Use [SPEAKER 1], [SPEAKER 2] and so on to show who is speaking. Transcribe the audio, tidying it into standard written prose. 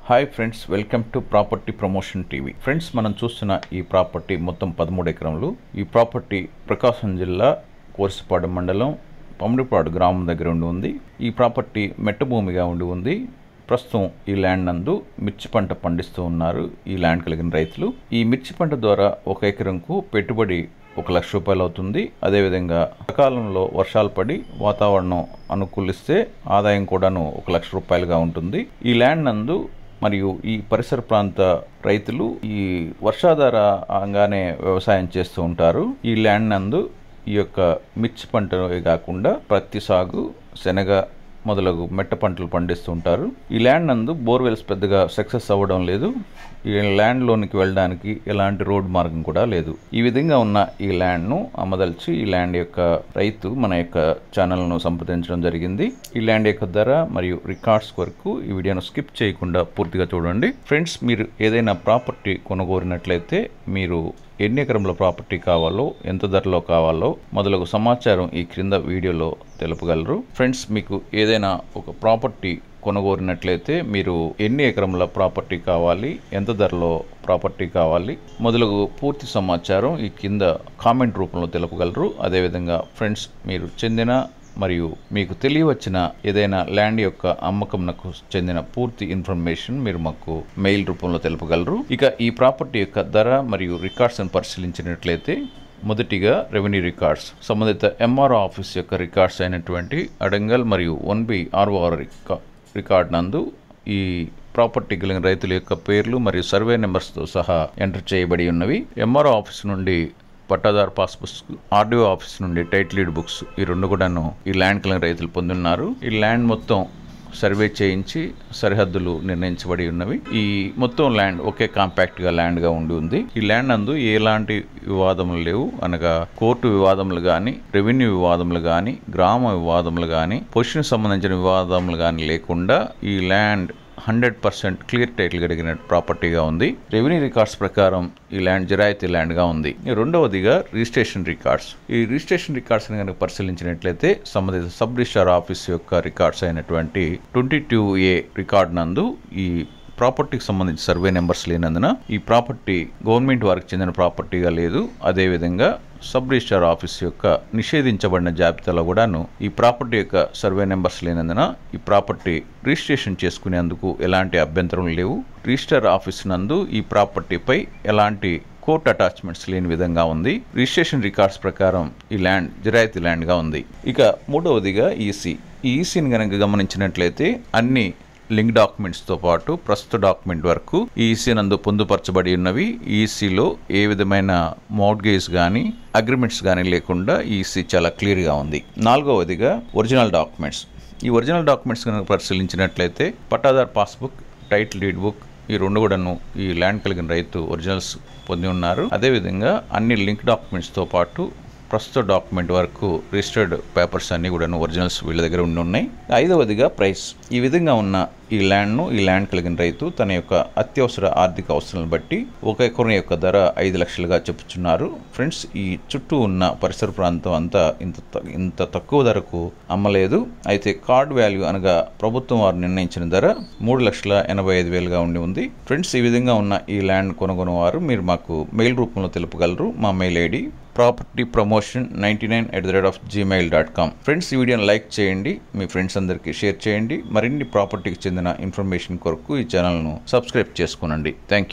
[SPEAKER 1] Hi friends, welcome to property promotion TV. Friends, మనం చూస్తున్న ఈ ప్రాపర్టీ మొత్తం 13 ఎకరములు. ఈ ప్రాపర్టీ ప్రకాశం జిల్లా కోర్సుపాడు మండలం పమ్మిడిపాడు గ్రామం దగ్గర ఉంది. ఈ ప్రాపర్టీ మెట్ట భూమిగా ఉంది. ప్రస్తుతం ఈ ల్యాండ్ నందు మిర్చి పంట పండిస్తూ ఉన్నారు ఈ ల్యాండ్ కలిగిన రైతులు. ఈ మిర్చి పంట ద్వారా 1 ఎకరంకు పెట్టుబడి 1 లక్ష రూపాయలు అవుతుంది. అదేవిధంగా సకాలంలో వర్షాలు పడి వాతావరణం అనుకూలిస్తే ఆదాయం కూడాను 1 లక్ష రూపాయలుగా ఉంటుంది. ఈ ల్యాండ్ నందు మరియు ఈ పరిసర ప్రాంత రైతులు ఈ వర్షాధారంగానే వ్యవసాయం చేస్తూ ఉంటారు. ఈ ల్యాండ్ నందు ఈ యొక్క మిర్చి పంటనే కాకుండా పత్తి సాగు, శనగ మొదలగు మెట్ట పంటలు పండిస్తూ ఉంటారు. ఈ ల్యాండ్ నందు బోర్వెల్స్ పెద్దగా సక్సెస్ అవ్వడం లేదు. ఈ ల్యాండ్లోనికి వెళ్ళడానికి ఎలాంటి రోడ్ మార్గం కూడా లేదు. ఈ విధంగా ఉన్న ఈ ల్యాండ్ను అమ్మదలిచి ఈ ల్యాండ్ యొక్క రైతు మన యొక్క ఛానల్ను సంప్రదించడం జరిగింది. ఈ ల్యాండ్ యొక్క ధర మరియు రికార్డ్స్ వరకు ఈ వీడియోను స్కిప్ చేయకుండా పూర్తిగా చూడండి. ఫ్రెండ్స్, మీరు ఏదైనా ప్రాపర్టీ కొనుగోరినట్లయితే మీరు ఎన్ని ఎకరంలో ప్రాపర్టీ కావాలో, ఎంత ధరలో కావాలో మొదలగు సమాచారం ఈ క్రింద వీడియోలో తెలుపగలరు. ఫ్రెండ్స్, మీకు ఏదైనా ఒక ప్రాపర్టీ కొనుగోరినట్లయితే మీరు ఎన్ని ఎకరంల ప్రాపర్టీ కావాలి, ఎంత ధరలో ప్రాపర్టీ కావాలి మొదలగు పూర్తి సమాచారం ఈ కింద కామెంట్ రూపంలో తెలుపగలరు. అదేవిధంగా ఫ్రెండ్స్, మీరు చెందిన మరియు మీకు తెలియవచ్చిన ఏదైనా ల్యాండ్ యొక్క అమ్మకంకు చెందిన పూర్తి ఇన్ఫర్మేషన్ మీరు మాకు మెయిల్ రూపంలో తెలుపగలరు. ఇక ఈ ప్రాపర్టీ యొక్క ధర మరియు రికార్డ్స్ను పరిశీలించినట్లయితే మొదటిగా రెవెన్యూ రికార్డ్స్, సంబంధిత ఎంఆర్ఓ ఆఫీస్ యొక్క రికార్డ్స్ అయినటువంటి అడంగల్ మరియు 1B ROR రికార్డ్ నందు ఈ ప్రాపర్టీ కలిగిన రైతుల యొక్క పేర్లు మరియు సర్వే నెంబర్స్తో సహా ఎంటర్ చేయబడి ఉన్నవి. ఎంఆర్ఓ ఆఫీస్ నుండి పట్టాదారు పాస్ బుక్స్, ఆర్డీఓ ఆఫీస్ నుండి టైటిల్ డీడ్ బుక్స్ ఈ రెండు కూడాను ఈ ల్యాండ్ కలిగిన రైతులు పొందున్నారు. ఈ ల్యాండ్ మొత్తం సర్వే చేయించి సరిహద్దులు నిర్ణయించబడి ఉన్నవి. ఈ మొత్తం ల్యాండ్ ఒకే కాంపాక్ట్ గా ల్యాండ్ గా ఉంది. ఈ ల్యాండ్ నందు ఎలాంటి వివాదములు లేవు. అనగా కోర్టు వివాదములు గాని, రెవెన్యూ వివాదములు గాని, గ్రామ వివాదములు గాని, పొజిషన్ సంబంధించిన వివాదములు గాని లేకుండా ఈ ల్యాండ్ 100% క్లియర్ టైటిల్ కలిగిన ప్రాపర్టీగా ఉంది. రెవెన్యూ రికార్డ్స్ ప్రకారం ఈ ల్యాండ్ జిరాయితీ ల్యాండ్ గా ఉంది. రెండవదిగా రిజిస్ట్రేషన్ రికార్డ్స్. ఈ రిజిస్ట్రేషన్ రికార్డ్స్ కనుక పరిశీలించినట్లయితే సంబంధిత సబ్ రిజిస్ట్రార్ ఆఫీస్ యొక్క రికార్డ్స్ అయినటువంటి 22A రికార్డ్ నందు ఈ ప్రాపర్టీకి సంబంధించి సర్వే నెంబర్స్ లేనందున ఈ ప్రాపర్టీ గవర్నమెంట్ వారికి చెందిన ప్రాపర్టీగా లేదు. అదేవిధంగా సబ్ రిజిస్ట్రార్ ఆఫీస్ యొక్క నిషేధించబడిన జాబితాలో కూడాను ఈ ప్రాపర్టీ యొక్క సర్వే నెంబర్స్ లేనందున ఈ ప్రాపర్టీ రిజిస్ట్రేషన్ చేసుకునేందుకు ఎలాంటి అభ్యంతరం లేవు. రిజిస్ట్రార్ ఆఫీస్ నందు ఈ ప్రాపర్టీపై ఎలాంటి కోర్ట్ అటాచ్మెంట్స్ లేని విధంగా ఉంది. రిజిస్ట్రేషన్ రికార్డ్స్ ప్రకారం ఈ ల్యాండ్ జిరాయితీ ల్యాండ్ గా ఉంది. ఇక మూడవదిగా ఈసీ. ఈ ఈసీని కనుక గమనించినట్లయితే అన్ని లింక్ డాక్యుమెంట్స్తో పాటు ప్రస్తుత డాక్యుమెంట్ వరకు ఈసీ నందు పొందుపరచబడి ఉన్నవి. ఈసీలో ఏ విధమైన మోర్ట్గేజ్ కానీ, అగ్రిమెంట్స్ కానీ లేకుండా ఈసీ చాలా క్లియర్గా ఉంది. నాలుగవదిగా ఒరిజినల్ డాక్యుమెంట్స్. ఈ ఒరిజినల్ డాక్యుమెంట్స్ కనుక పరిశీలించినట్లయితే పట్టాదారు పాస్బుక్, టైటిల్ డీడ్ బుక్ ఈ రెండు కూడాను ఈ ల్యాండ్ కలిగిన రైతు ఒరిజినల్స్ పొంది ఉన్నారు. అదేవిధంగా అన్ని లింక్ డాక్యుమెంట్స్తో పాటు ప్రస్తుత డాక్యుమెంట్ వరకు రిజిస్టర్డ్ పేపర్స్ అన్ని కూడా ఒరిజినల్స్ వీళ్ళ దగ్గర ఉన్నాయి. ఐదవదిగా ప్రైస్. ఈ విధంగా ఉన్న ఈ ల్యాండ్ కలిగిన రైతు తన యొక్క అత్యవసర ఆర్థిక అవసరాలను బట్టి 1 ఎకరం యొక్క ధర 5 లక్షలుగా చెప్పుచున్నారు. ఫ్రెండ్స్, ఈ చుట్టూ ఉన్న పరిసర ప్రాంతం అంతా ఇంత తక్కువ ధరకు అమ్మలేదు. అయితే కార్డ్ వాల్యూ అనగా ప్రభుత్వం వారు నిర్ణయించిన ధర 3,85,000గా ఉంది. ఫ్రెండ్స్, ఈ విధంగా ఉన్న ఈ ల్యాండ్ కొనుగొని వారు మీరు మాకు మెయిల్ రూపంలో తెలుపగలరు. మా మెయిల్ ఐడి propertypromotion99@gmail.com. ఫ్రెండ్స్, ఈ వీడియోని లైక్ చేయండి, మీ ఫ్రెండ్స్ అందరికీ షేర్ చేయండి. మరిన్ని ప్రాపర్టీకి చెందిన ఇన్ఫర్మేషన్ కొరకు ఈ ఛానల్ను సబ్స్క్రైబ్ చేసుకోనండి. Thank you.